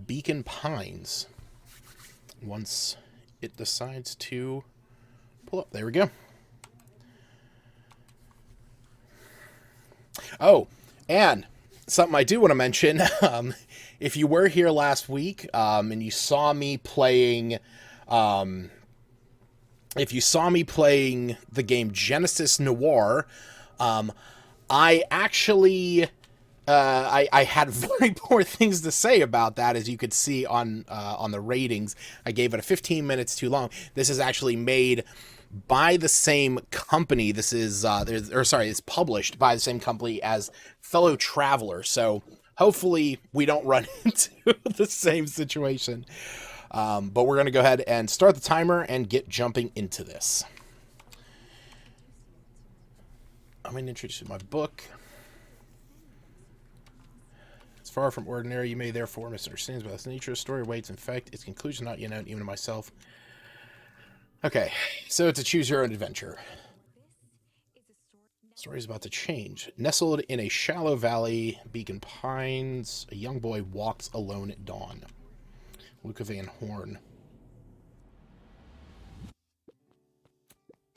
Beacon Pines. Once it decides to pull up. There we go. Oh, and something I do want to mention, if you were here last week and you saw me playing... if you saw me playing the game Genesis Noir, I actually... I had very poor things to say about that, as you could see on the ratings. I gave it a 15 minutes too long. This is actually made by the same company. This is, it's published by the same company as Fellow Traveler. So hopefully we don't run into the same situation. But we're going to go ahead and start the timer and get jumping into this. I'm going to introduce my book. Far from ordinary, you may therefore misunderstand about its nature. Story awaits, in fact, its conclusion not yet known even to myself. Okay, so it's a choose your own adventure. The story is about to change. Nestled in a shallow valley, Beacon Pines, a young boy walks alone at dawn. Luca Van Horn.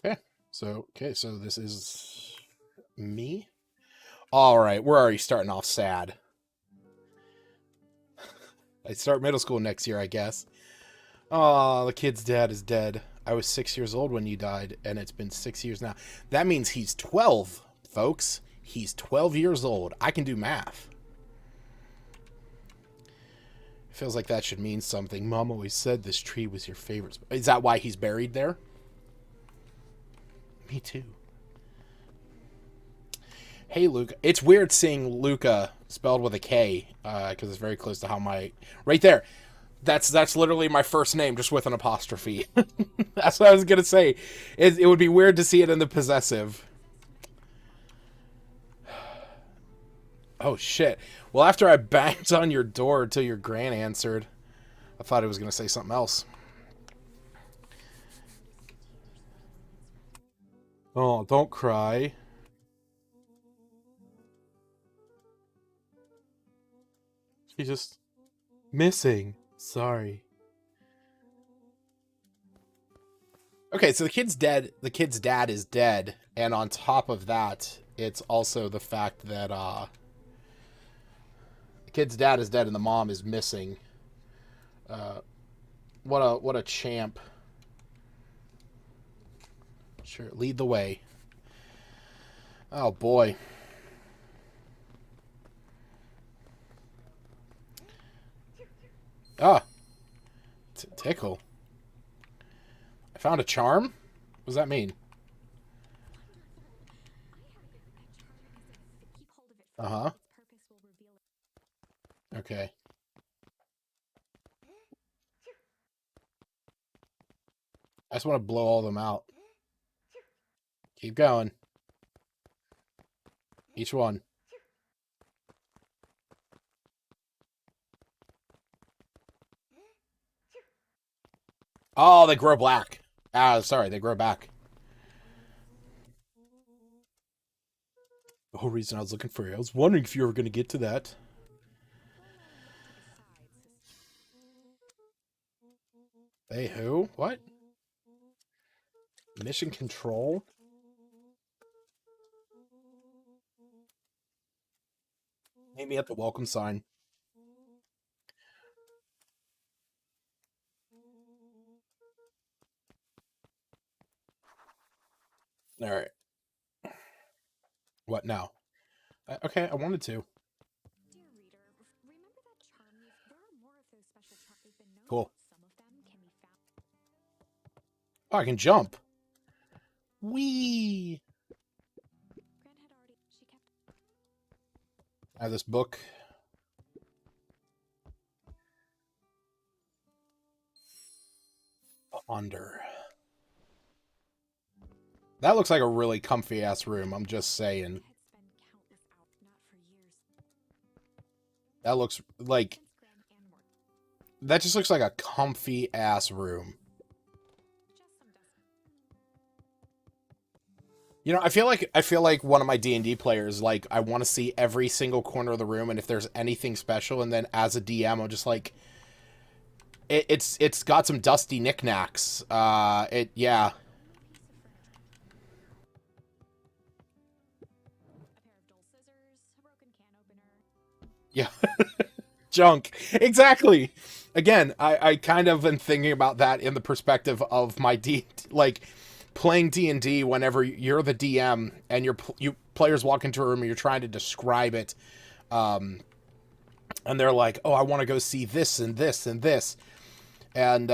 Okay, so this is me. All right, we're already starting off sad. I start middle school next year, I guess. Oh, the kid's dad is dead. I was 6 years old when you died, and it's been 6 years now. That means he's 12, folks. He's 12 years old. I can do math. Feels like that should mean something. Mom always said this tree was your favorite. Is that why he's buried there? Me too. Hey, Luca. It's weird seeing Luca spelled with a K, because it's very close to how my... Right there. That's literally my first name, just with an apostrophe. That's what I was going to say. It would be weird to see it in the possessive. Oh, shit. Well, after I banged on your door until your gran answered, I thought it was going to say something else. Oh, don't cry. She's just missing. Sorry. Okay, so the kid's dead. The kid's dad is dead. And on top of that, it's also the fact that the kid's dad is dead and the mom is missing. What a champ. Sure, lead the way. Oh, boy. Ah, tickle. I found a charm? What does that mean? Uh-huh. Okay. I just want to blow all of them out. Keep going. Each one. Oh, they grow black. Ah, sorry, they grow back. The whole reason I was looking for you. I was wondering if you were going to get to that. Hey, who? What? Mission control? Meet me at the welcome sign. All right. What now? Okay, I wanted to. Cool. Oh, I can jump. Whee! I have this book. Under. That looks like a really comfy ass room, I'm just saying. That looks like... That just looks like a comfy ass room. You know, I feel like one of my D&D players, like, I want to see every single corner of the room, and if there's anything special, and then as a DM, I'm just like, It's got some dusty knickknacks. Yeah. Yeah. Junk. Exactly. Again, I kind of am thinking about that in the perspective of my like playing D&D whenever you're the DM and you players walk into a room and you're trying to describe it, and they're like, "Oh, I want to go see this and this and this." And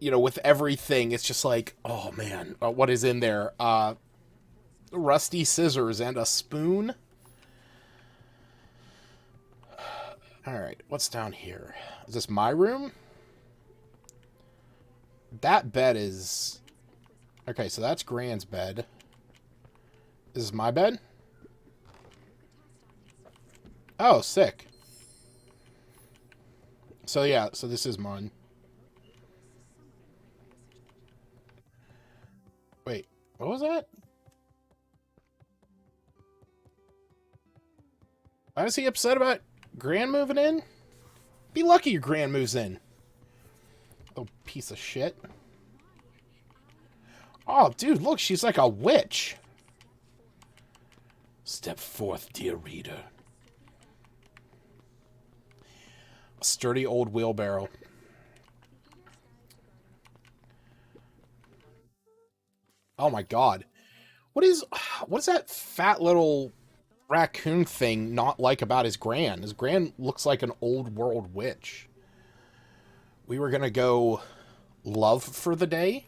with everything, it's just like, "Oh man, what is in there? Rusty scissors and a spoon?" All right, what's down here? Is this my room? That bed is... Okay, so that's Gran's bed. This is my bed? Oh, sick. So yeah, so this is mine. Wait, what was that? Why is he upset about Gran moving in? Be lucky your Gran moves in. Oh, piece of shit. Oh, dude, look, she's like a witch. Step forth, dear reader. A sturdy old wheelbarrow. Oh my god. What is that fat little raccoon thing not like about his Gran? His Gran looks like an old world witch. We were gonna go love for the day.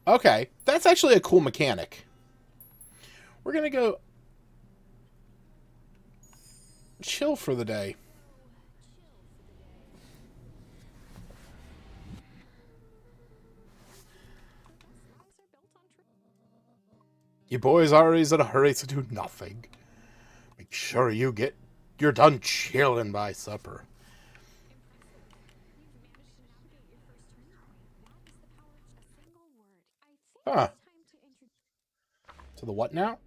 Okay. That's actually a cool mechanic. We're gonna go chill for the day. You boys are always in a hurry to do nothing. Make sure you're done chilling by supper. Huh. To the what now?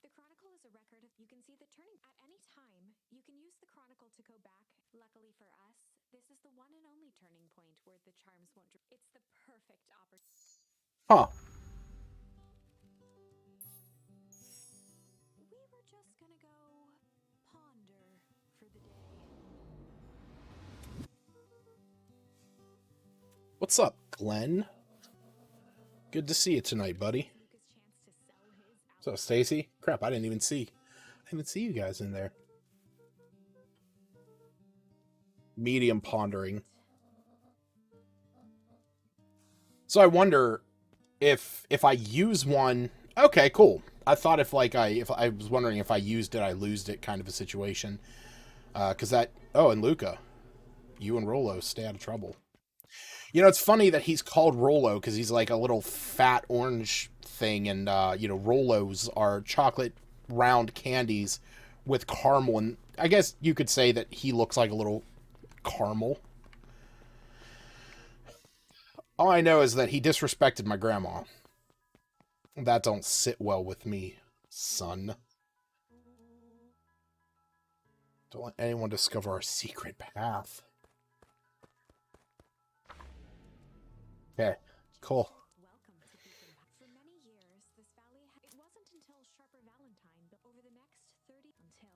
The Chronicle is a record of you can see the turning at any time. You can use the Chronicle to go back. Luckily for us, this is the one and only turning point where the charms won't. It's the perfect opportunity. Huh. We were just gonna go ponder for the day. What's up, Glenn? Good to see you tonight, buddy. So, Stacy? Crap, I didn't even see you guys in there. Medium pondering. So I wonder if I use one. Okay, cool. I thought if I was wondering if I used it, I losed it kind of a situation. Because that. Oh, and Luca, you and Rolo stay out of trouble. You know, it's funny that he's called Rolo because he's like a little fat orange thing, and Rolos are chocolate round candies with caramel, and I guess you could say that he looks like a little caramel. All I know is that he disrespected my grandma. That don't sit well with me, son. Don't let anyone discover our secret path. Okay, cool.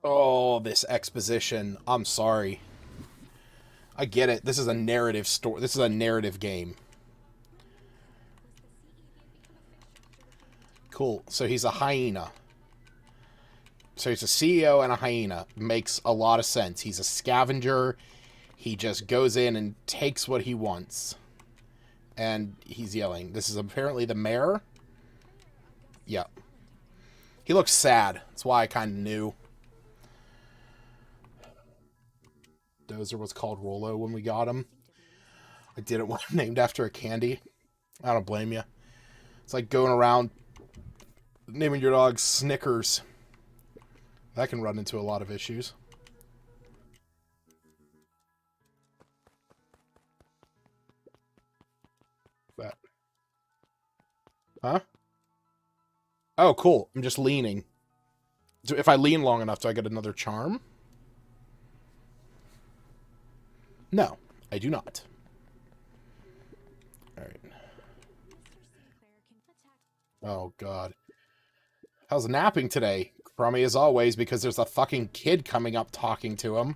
Oh, this exposition. I'm sorry. I get it. This is a narrative story. This is a narrative game. Cool. So he's a hyena. So he's a CEO and a hyena. Makes a lot of sense. He's a scavenger. He just goes in and takes what he wants. And he's yelling. This is apparently the mayor. Yep. He looks sad. That's why I kind of knew. Dozer was called Rolo when we got him. I didn't want him named after a candy. I don't blame you. It's like going around naming your dog Snickers. That can run into a lot of issues. That. Huh? Oh, cool. I'm just leaning. So if I lean long enough, do I get another charm? No, I do not. Alright. Oh, God. How's napping today? Crummy as always, because there's a fucking kid coming up talking to him.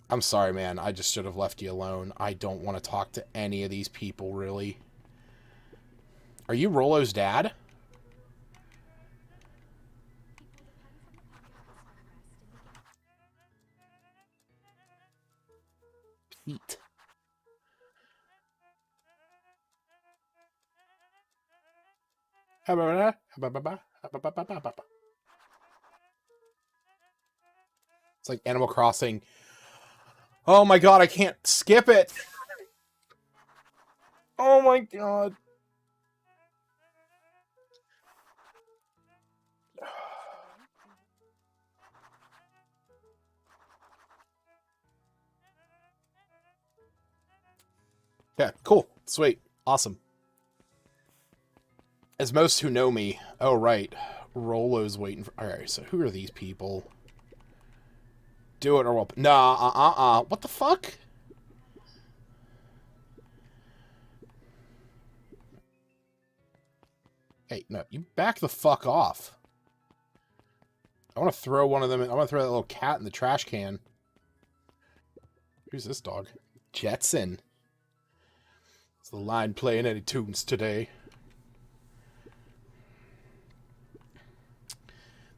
I'm sorry, man. I just should have left you alone. I don't want to talk to any of these people, really. Are you Rollo's dad? Pete. It's like Animal Crossing. Oh my god, I can't skip it! Oh my god. Yeah, cool. Sweet. Awesome. As most who know me... Oh, right. Rollo's waiting for... Alright, so who are these people? Do it or we'll... Nah, What the fuck? Hey, no, you back the fuck off. I want to throw one of them in... I want to throw that little cat in the trash can. Who's this dog? Jetson. Is the line playing any tunes today?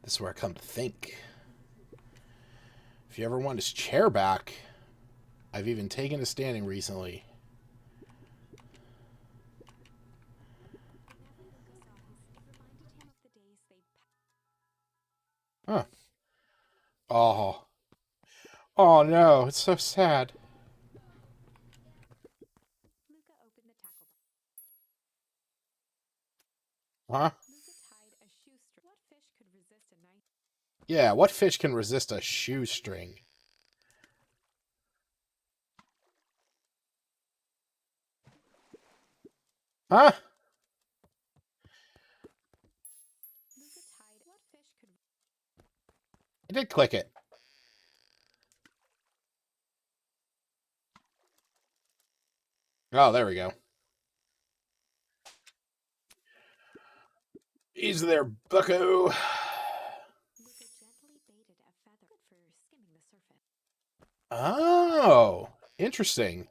This is where I come to think. If you ever want his chair back, I've even taken a standing recently. Huh. Oh. Oh no, it's so sad. Huh? Yeah, what fish can resist a shoestring? Huh? I did click it. Oh, there we go. Easy there, bucko. Oh, interesting.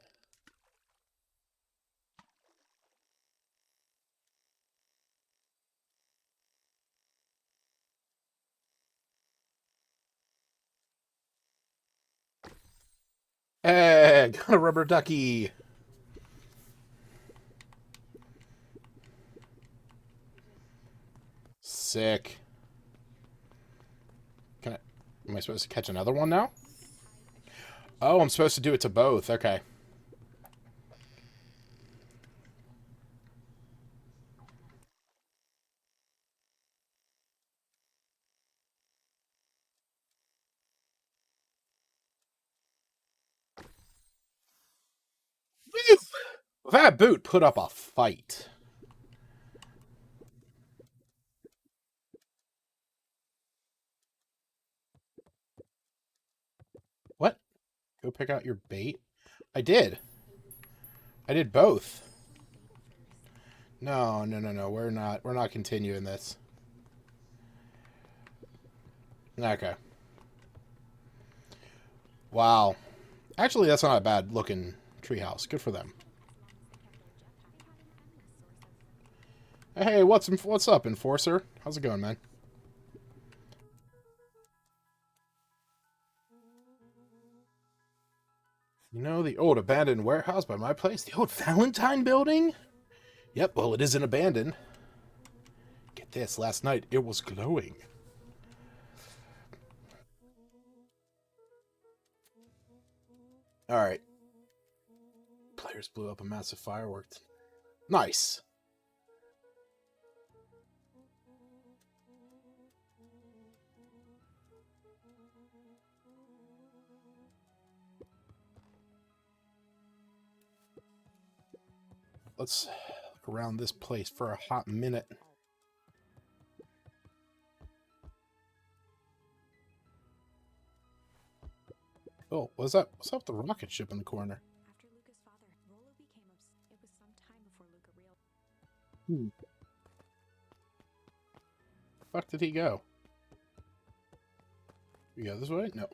Hey, got a rubber ducky. Sick. Can I... Am I supposed to catch another one now? Oh, I'm supposed to do it to both. Okay. That boot put up a fight. What? Go pick out your bait? I did. I did both. No. We're not continuing this. Okay. Wow. Actually, that's not a bad looking treehouse. Good for them. Hey, what's up, Enforcer? How's it going, man? You know the old abandoned warehouse by my place? The old Valentine building? Yep, well, it isn't abandoned. Get this, last night it was glowing. Alright. Players blew up a massive fireworks. Nice. Let's look around this place for a hot minute. Oh, what's up? What's up with the rocket ship in the corner? After Luca's father, Rolo became it was some time before Luca realized. Fuck did he go? You go this way? No.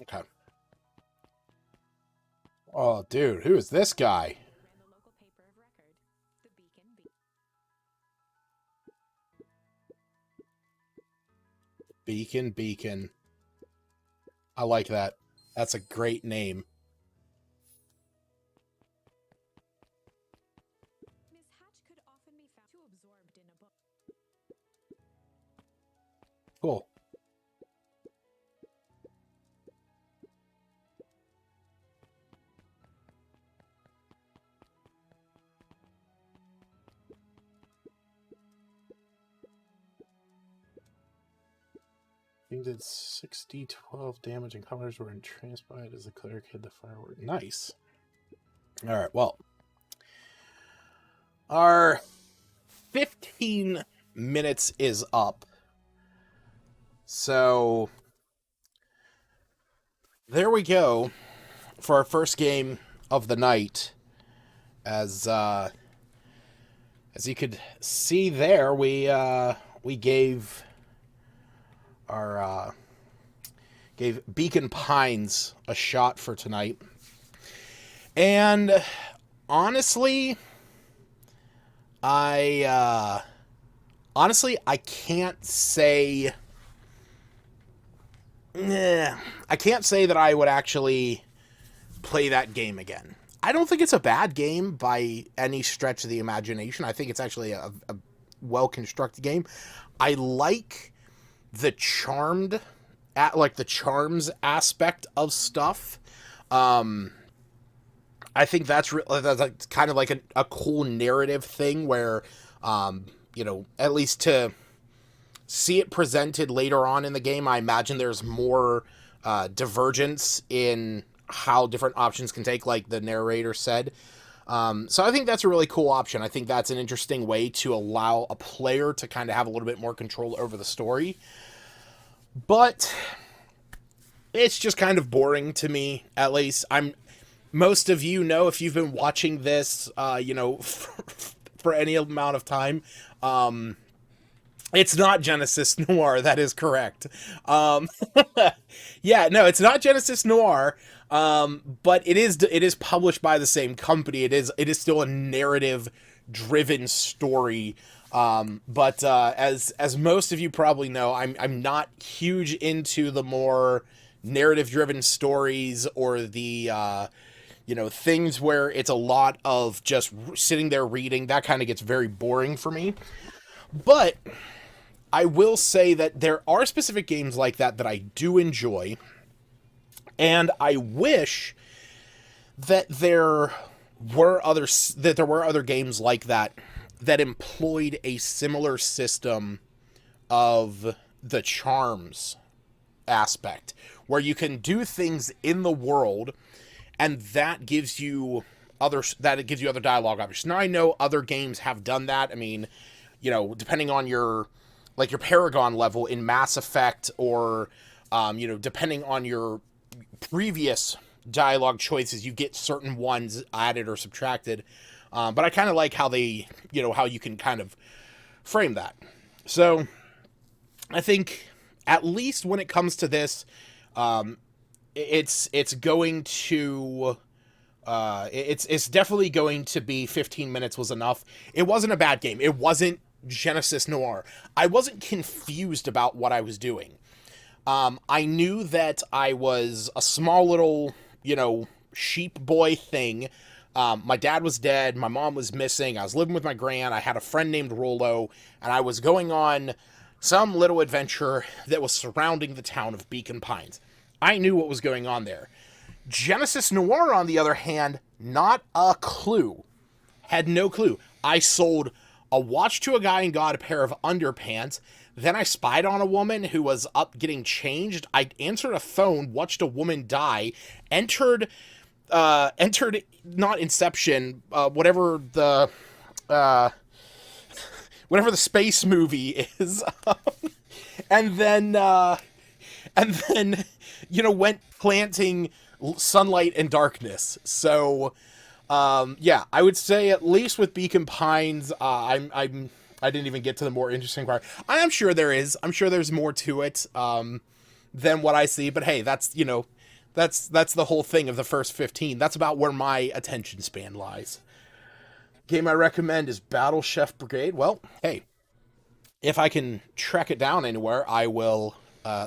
Okay. Oh, dude, who is this guy? Ran the local paper of record, the Beacon, Beacon. I like that. That's a great name. Miss Hatch could often be found too absorbed in a book. Cool. I think did 6d12 damage and colors were transpired as the cleric hit the firework. Nice. Alright, well. Our 15 minutes is up. So there we go for our first game of the night. As you could see there, we gave our gave Beacon Pines a shot for tonight. And honestly, I can't say I can't say that I would actually play that game again. I don't think it's a bad game by any stretch of the imagination. I think it's actually a well-constructed game. I like the charms aspect of stuff. I think that's kind of like a cool narrative thing where, at least to see it presented later on in the game, I imagine there's more divergence in how different options can take, like the narrator said. So I think that's a really cool option. I think that's an interesting way to allow a player to kind of have a little bit more control over the story. But it's just kind of boring to me, at least. Most of you know, if you've been watching this, for any amount of time, it's not Genesis Noir. That is correct. Yeah, no, it's not Genesis Noir. But it is published by the same company. It is still a narrative driven story. But as most of you probably know, I'm not huge into the more narrative driven stories or the things where it's a lot of just sitting there reading. That kind of gets very boring for me. But I will say that there are specific games like that I do enjoy. And I wish that there were other games like that employed a similar system of the charms aspect, where you can do things in the world, and that gives you other dialogue options. Now I know other games have done that. I mean, depending on your Paragon level in Mass Effect, or depending on your previous dialogue choices, you get certain ones added or subtracted. But I kind of like how they, how you can kind of frame that. So I think at least when it comes to this, it's going to, it's definitely going to be 15 minutes was enough. It wasn't a bad game. It wasn't Genesis Noir. I wasn't confused about what I was doing. I knew that I was a small little, sheep boy thing. My dad was dead. My mom was missing. I was living with my gran. I had a friend named Rolo, and I was going on some little adventure that was surrounding the town of Beacon Pines. I knew what was going on there. Genesis Noir, on the other hand, not a clue. Had no clue. I sold a watch to a guy and got a pair of underpants. Then I spied on a woman who was up getting changed. I answered a phone, watched a woman die, entered entered, not Inception, uh, whatever the space movie is, and then went planting sunlight and darkness. So yeah, I would say at least with Beacon Pines, I didn't even get to the more interesting part. I am sure there is. I'm sure there's more to it than what I see. But hey, that's the whole thing of the first 15. That's about where my attention span lies. Game I recommend is Battle Chef Brigade. Well, hey, if I can track it down anywhere, I will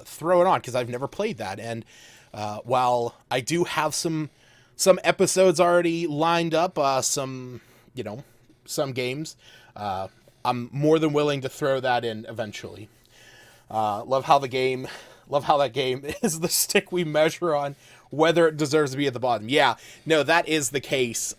throw it on because I've never played that. And while I do have some episodes already lined up, some games, I'm more than willing to throw that in eventually. Love how that game is the stick we measure on whether it deserves to be at the bottom. Yeah, no, that is the case.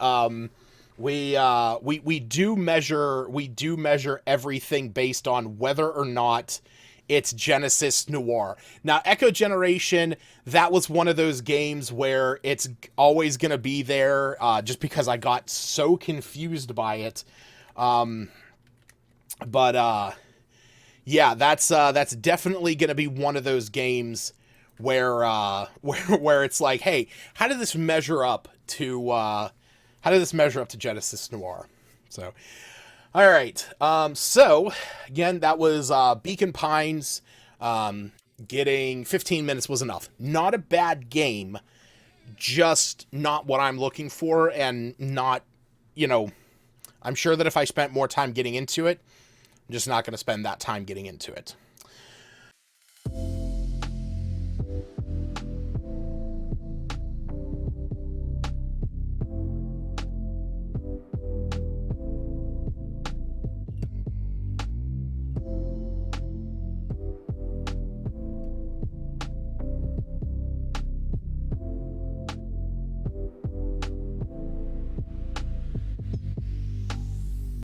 We do measure everything based on whether or not it's Genesis Noir. Now, Echo Generation, that was one of those games where it's always going to be there, just because I got so confused by it. Yeah, that's definitely going to be one of those games where it's like, hey, how did this measure up to Genesis Noir? So, all right. So again, that was Beacon Pines. Getting 15 minutes was enough. Not a bad game, just not what I'm looking for, and not, I'm sure that if I spent more time getting into it, I'm just not going to spend that time getting into it.